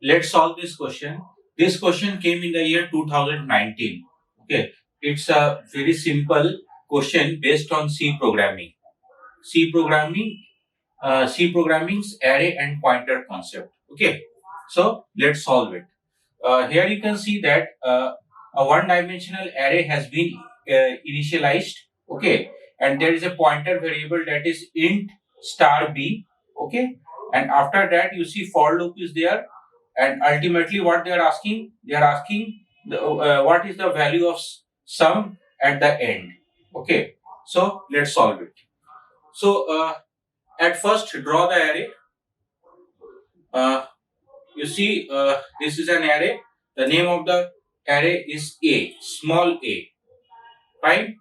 let's solve this question. This question came in the year 2019. Okay, it's a very simple question based on C programming. C programming, C programming's array and pointer concept. Okay, so let's solve it. Here you can see that a one-dimensional array has been initialized. Okay, and there is a pointer variable that is int star b. Okay, and after that you see for loop is there, and ultimately what they are asking, what is the value of sum at the end. Okay, so let's solve it. So at first draw the array. You see, this is an array. The name of the array is A, small a. Fine.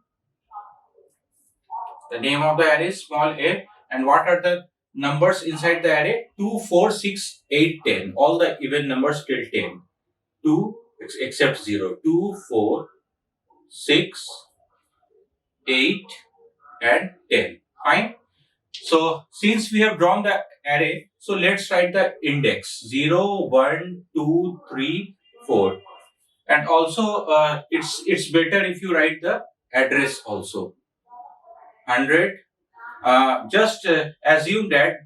The name of the array is small a. And what are the numbers inside the array? 2, 4, 6, 8, 10. All the even numbers till 10. 2 except 0. 2, 4, 6, 8, and 10. Fine. So since we have drawn the array, so let's write the index 0, 1, 2, 3, 4. And also it's better if you write the address also. 100. Just assume that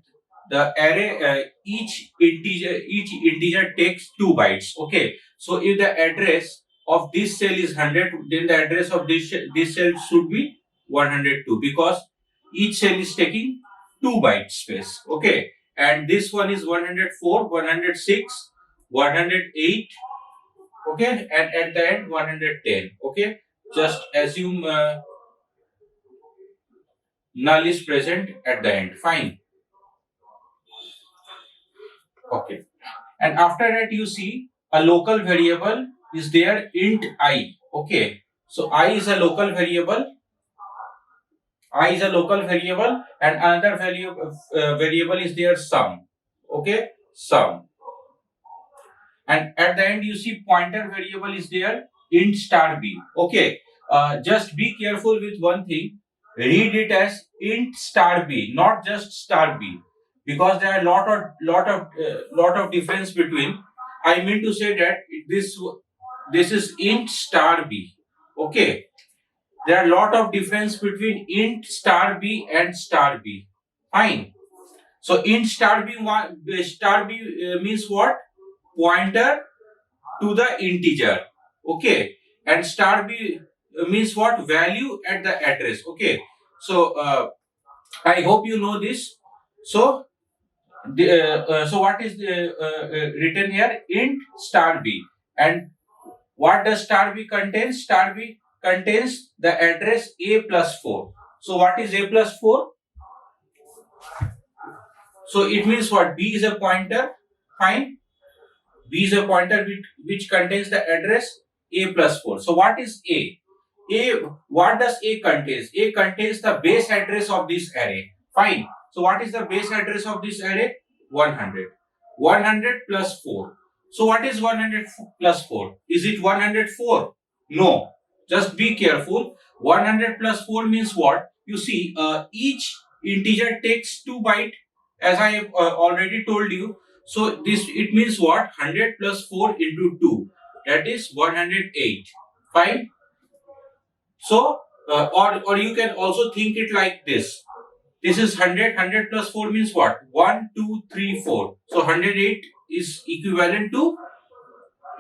the array each integer takes 2 bytes. Okay. So if the address of this cell is 100, then the address of this cell should be 102, because each cell is taking 2 bytes space. Okay. And this one is 104, 106, 108. Okay, and at the end 110. Okay, just assume null is present at the end. Fine. Okay, and after that you see a local variable is there, int I. Okay, so I is a local variable. I is a local variable, and another variable is there, sum. Okay, sum. And at the end you see pointer variable is there, int star b. Okay, just be careful with one thing. Read it as int star b, not just star b, because there are lot of difference between. I mean to say that this is int star b. Okay, there are lot of difference between int star b and star b. Fine. So int star b means what? Pointer to the integer. Okay, and star b means what? Value at the address. Okay, so I hope you know this. So so what is written here? Int star b. And what does star b contain? Star b contains the address a plus 4. So what is a plus 4? So it means what? B is a pointer. Fine. B is a pointer which contains the address a plus 4. So what is a? What does a contains? A contains the base address of this array. Fine. So what is the base address of this array? 100. 100 plus 4. So what is 100 plus 4? Is it 104? No. Just be careful. 100 plus 4 means what? You see, each integer takes 2 bytes, as I have already told you. So this, it means what? 100 plus 4 into 2. That is 108. Fine. So or you can also think it like this. This is 100. 100 plus 4 means what? 1, 2, 3, 4. So 108 is equivalent to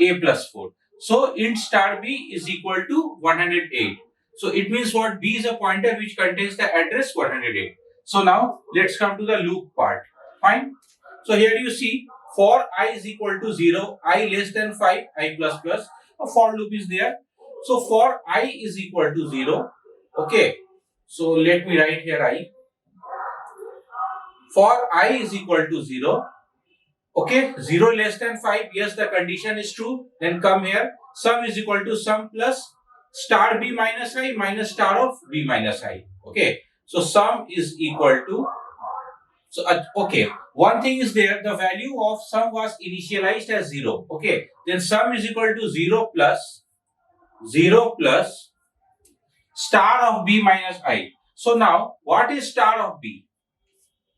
a plus 4. So int star b is equal to 108. So it means what? B is a pointer which contains the address 108. So now let's come to the loop part. Fine. So here you see, for I is equal to 0, I less than 5, I plus plus, a for loop is there. So for I is equal to 0, okay. So let me write here I. For I is equal to 0, okay, 0 less than 5, yes, the condition is true. Then come here, sum is equal to sum plus star b minus I minus star of b minus I. Okay, so sum is equal to, so okay, one thing is there, the value of sum was initialized as 0. Okay, then sum is equal to 0 plus star of b minus I. So now what is star of b?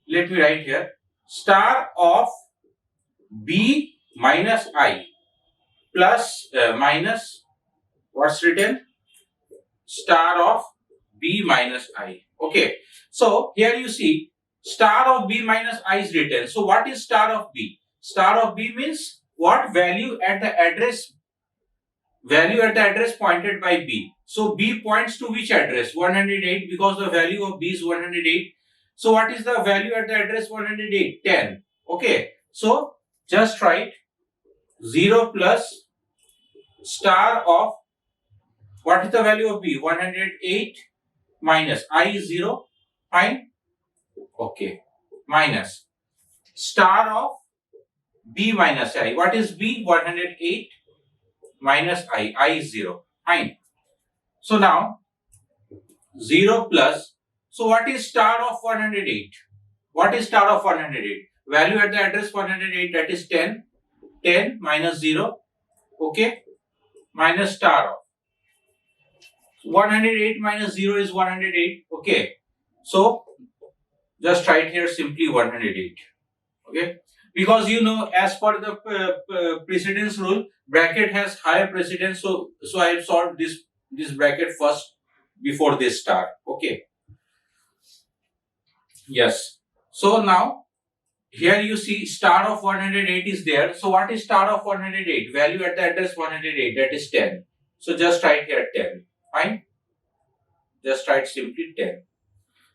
Let me write here. Star of b minus I plus minus what's written, star of B minus I. Okay, so here you see star of B minus I is written. So what is star of B? Star of B means what value at the address pointed by B. So B points to which address? 108, because the value of B is 108. So what is the value at the address 108? 10. Okay, so just write 0 plus star of, what is the value of B? 108 minus I is 0. Fine. Okay. Minus star of B minus I. What is B? 108 minus I. I is 0. Fine. So now 0 plus. So what is star of 108? What is star of 108? Value at the address 108, that is 10. 10 minus 0. Okay. Minus star of 108 minus 0 is 108. Okay. So just write here simply 108. Okay. Because you know, as per the precedence rule, bracket has higher precedence. So I have solved this bracket first before this star. Okay. Yes. So now here you see star of 108 is there. So what is star of 108? Value at the address 108, that is 10. So just write here 10. Fine. Just write simply 10.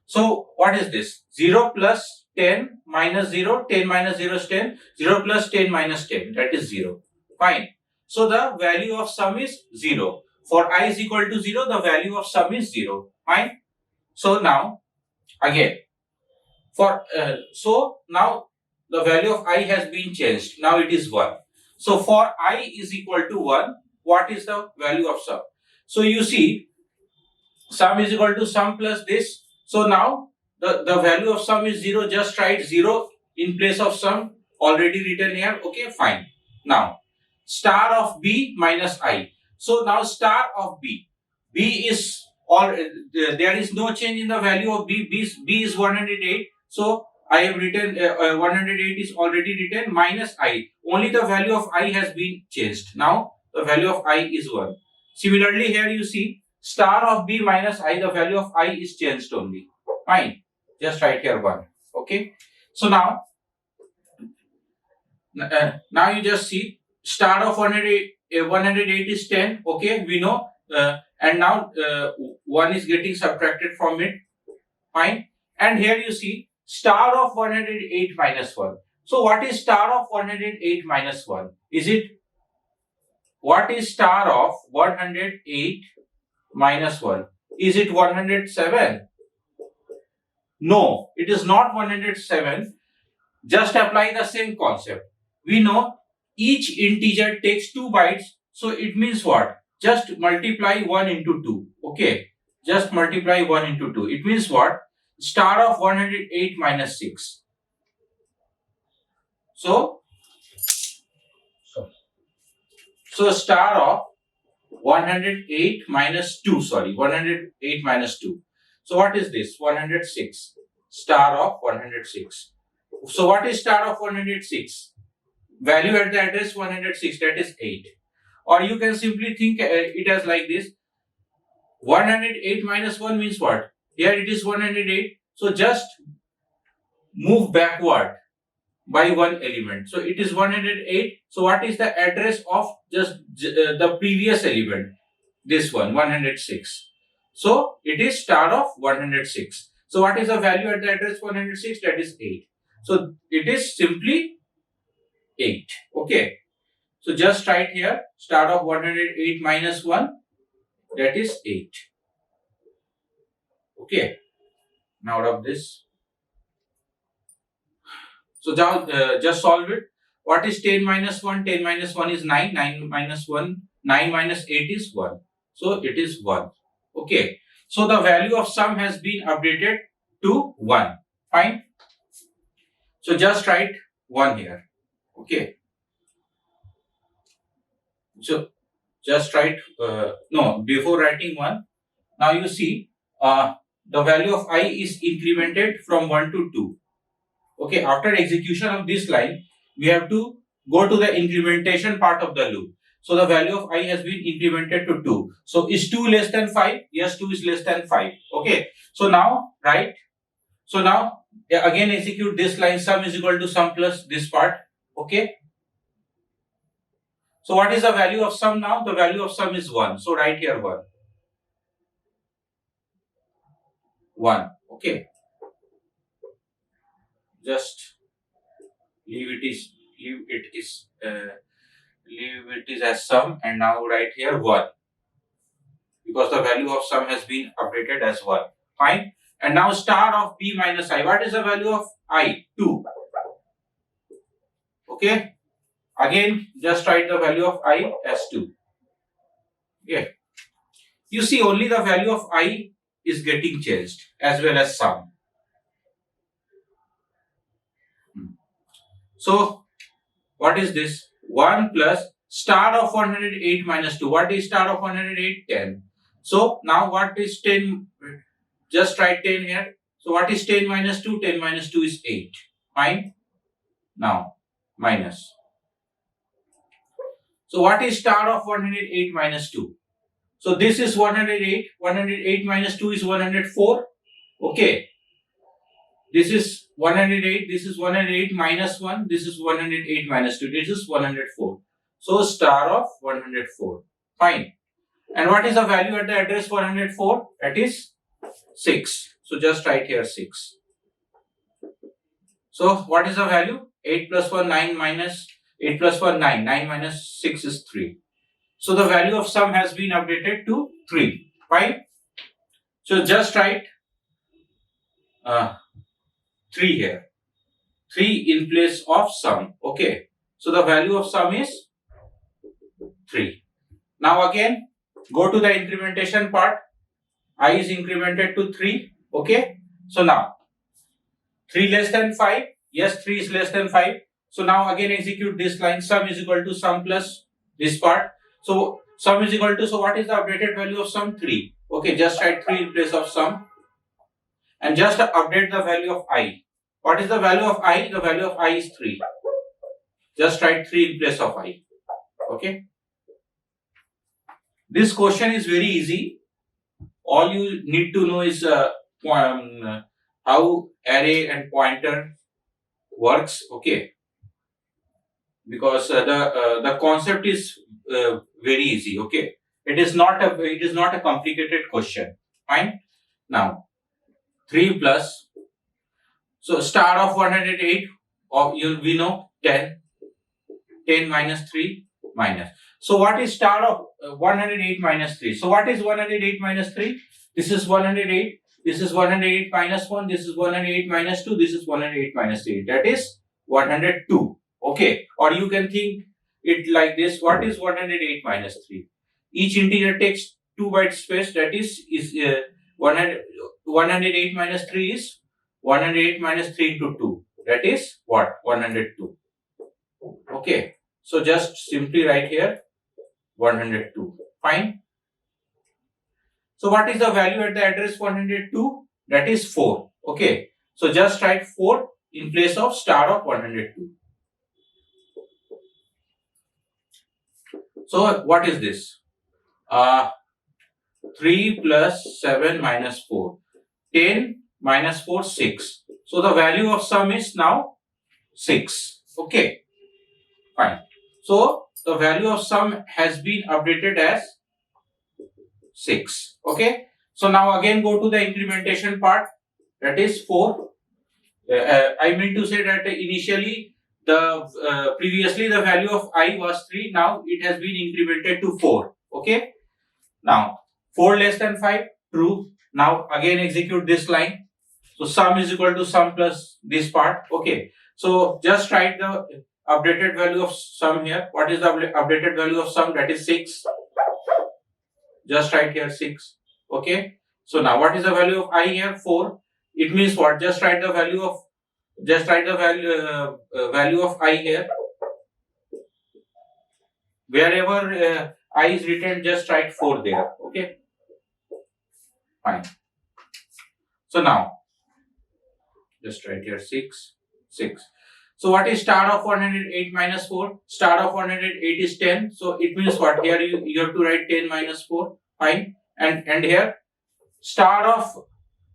So what is this? 0 plus 10 minus 0. 10 minus 0 is 10. 0 plus 10 minus 10, that is 0. Fine. So the value of sum is 0. For I is equal to 0, the value of sum is 0. Fine. So now again, so now the value of I has been changed. Now it is 1. So for I is equal to 1, what is the value of sum? So you see, sum is equal to sum plus this. So now the value of sum is 0. Just write 0 in place of sum, already written here. Okay, fine. Now star of B minus I. So now star of B. B is all, there is no change in the value of B. B is 108. So I have written 108 is already written, minus I. Only the value of I has been changed. Now the value of I is 1. Similarly, here you see star of B minus I, the value of I is changed only. Fine. Just write here 1. Okay. So now you just see star of 108 is 10. Okay, we know. And now 1 is getting subtracted from it. Fine. And here you see star of 108 minus 1. So what is star of 108 minus 1? What is star of 108 minus 1? Is it 107? No, it is not 107. Just apply the same concept. We know each integer takes 2 bytes. So it means what? Just multiply 1 into 2. Okay. Just multiply 1 into 2. It means what? Star of 108 minus 6. So star of 108 minus 2. Sorry, 108 minus 2. So what is this? 106. Star of 106. So what is star of 106? Value at the address 106, that is 8. Or you can simply think it as like this. 108 minus 1 means what? Here it is 108. So just move backward by one element. So it is 108. So what is the address of just the previous element? This one, 106. So it is star of 106. So what is the value at the address 106? That is 8. So it is simply 8. Okay. So just write here star of 108 minus 1, that is 8. Okay. Now out of this. So now just solve it. What is 10 minus 1? 10 minus 1 is 9. 9 minus 1. 9 minus 8 is 1. So it is 1. Okay. So the value of sum has been updated to 1. Fine. So just write 1 here. Okay. So just write, no, before writing 1, now you see the value of I is incremented from 1 to 2. Okay, after execution of this line, we have to go to the incrementation part of the loop. So the value of I has been incremented to 2. So is 2 less than 5? Yes, 2 is less than 5. Okay. So now, right? So now, again execute this line, sum is equal to sum plus this part. Okay. So what is the value of sum now? The value of sum is 1. So write here 1. 1. Okay. Just leave it is as sum, and now write here 1, because the value of sum has been updated as 1. Fine. And now star of b minus I. What is the value of I? 2. Okay. Again, just write the value of I as 2. Okay. You see, only the value of I is getting changed as well as sum. So, what is this? 1 plus star of 108 minus 2. What is star of 108? 10. So, now what is 10? Just write 10 here. So, what is 10 minus 2? 10 minus 2 is 8. Fine. Now, minus. So, what is star of 108 minus 2? So, this is 108. 108 minus 2 is 104. Okay. This is 108, this is 108 minus 1, this is 108 minus 2, this is 104. So, star of 104. Fine. And what is the value at the address 104? That is 6. So, just write here 6. So, what is the value? 8 plus 1, 9 minus 8 plus 1, 9. 9 minus 6 is 3. So, the value of sum has been updated to 3. Fine. So, just write 3 here. 3 in place of sum. Okay. So the value of sum is 3. Now again, go to the incrementation part. I is incremented to 3. Okay. So now, 3 less than 5. Yes, 3 is less than 5. So now again execute this line. Sum is equal to sum plus this part. So sum is equal to, so what is the updated value of sum? 3. Okay. Just write 3 in place of sum. And just update the value of I. What is the value of I? The value of I is 3. Just write 3 in place of I. Okay. This question is very easy. All you need to know is how array and pointer works. Okay. Because the concept is very easy. Okay. It is not a complicated question. Fine. Now, 3 plus, so star of 108, we know 10. 10 minus 3 minus. So what is star of 108 minus 3? So what is 108 minus 3? This is 108. This is 108 minus 1. This is 108 minus 2. This is 108 minus 3. That is 102. Okay. Or you can think it like this. What is 108 minus 3? Each integer takes 2 bytes space. That is 108 minus 3 is 108 minus 3 into 2. That is what? 102. Okay. So just simply write here 102. Fine. So what is the value at the address 102? That is 4. Okay. So just write 4 in place of star of 102. So what is this? 3 plus 7 minus 4. 10 minus 4, 6. So the value of sum is now 6. Okay. Fine. So the value of sum has been updated as 6. Okay. So now again go to the incrementation part. That is 4. I mean to say that initially previously the value of I was 3. Now it has been incremented to 4. Okay. Now 4 less than 5. True. Now again execute this line. So sum is equal to sum plus this part. Okay. So just write the updated value of sum here. What is the updated value of sum? That is 6. Just write here 6. Okay. So now what is the value of I here? 4. It means what? Just write the value of value of I here. Wherever I is written, just write 4 there. Okay. Fine. So now just write here 6. So what is star of 108 minus 4? Star of 108 is 10. So it means what? Here you have to write 10 minus 4. Fine. And here star of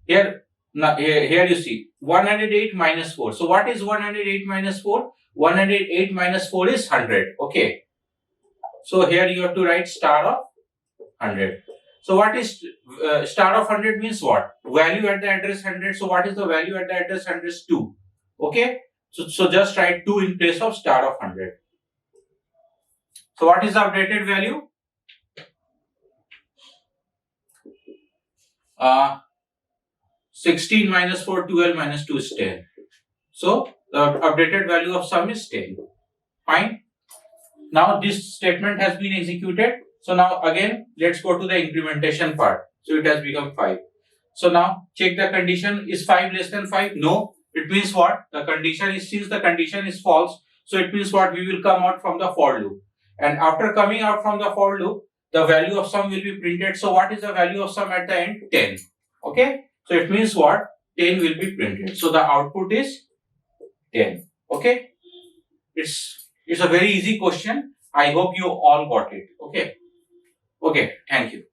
here, here you see 108 minus 4. So what is 108 minus 4? 108 minus 4 is 100. Okay. So here you have to write star of 100. So what is star of 100 means what? Value at the address 100. So what is the value at the address 100 is 2. Okay. So just write 2 in place of star of 100. So what is the updated value? 16 minus 4, 12 minus 2 is 10. So the updated value of sum is 10. Fine. Now this statement has been executed. So now again, let's go to the incrementation part. So it has become 5. So now check the condition. Is 5 less than 5? No. It means what? The condition is, since the condition is false, so it means what? We will come out from the for loop. And after coming out from the for loop, the value of sum will be printed. So what is the value of sum at the end? 10. Okay. So it means what? 10 will be printed. So the output is 10. Okay. It's a very easy question. I hope you all got it. Okay. Okay. Thank you.